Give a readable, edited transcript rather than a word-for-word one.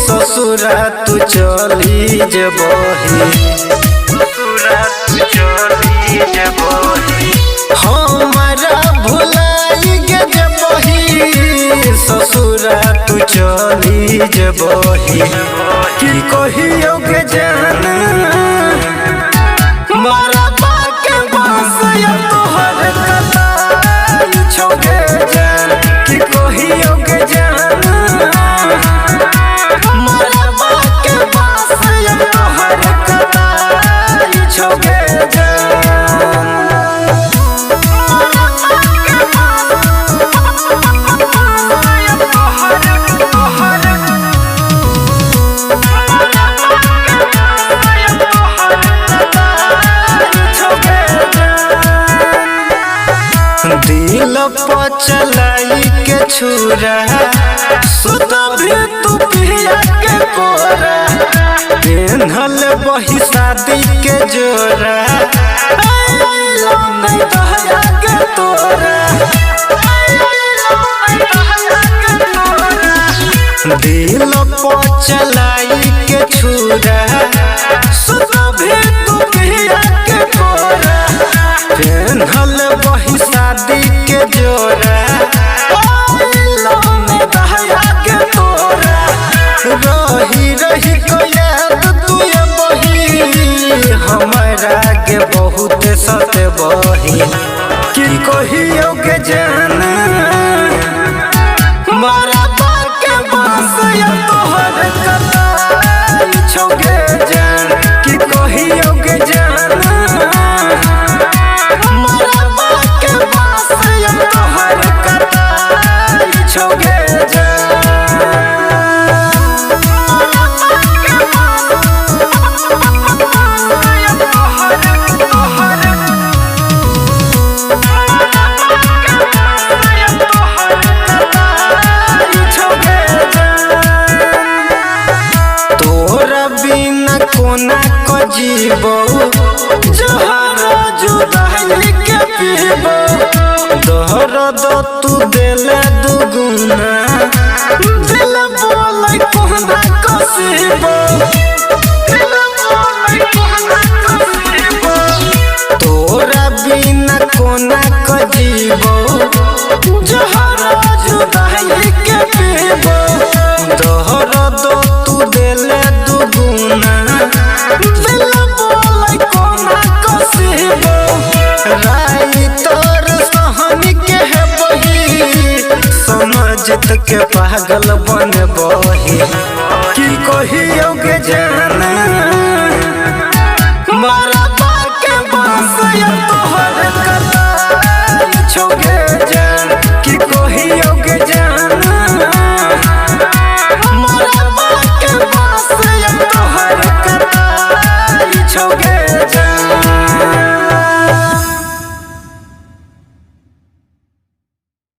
ससुरा तू चली जबही हमारा भुलाई गे जबही ससुरा तू चली जबही की कहियो के जान मारा बाके बांसया तोहर कलाई छोगे जान की कहियो के जान दिल पचलाई के छुरा सुत भी तू पिया के कोरा पेन्हल बही शादी के जोरा नहीं दहया के तोरा दिल पचलाई के छुरा सुत भी तू पिया के कोरा पेन्हल बही शादी के जोरा रही रही को याद तू बही हमारा के बहुत सत बही की कहियो के जान मारा बाके बांसया तोहर कलाई छोगे जान की कहियो के जान मारा बाके बांसया तोहर कलाई छोगे जान कोना को जीवो जहरा जुदाई के पीबो दर्द तू दिले दुगुना दिल बोले कोना कसीबो तोरा बिना कोना को जीवो जहरा जुदाई के पीबो दर्द तू दिले दुगुना दिल बोले कोना कसीबो राई तोर सहन के है बही समझत के पागल बन बही की कहियो के जान मारा बाके बांसया तोहर कलाई छोगे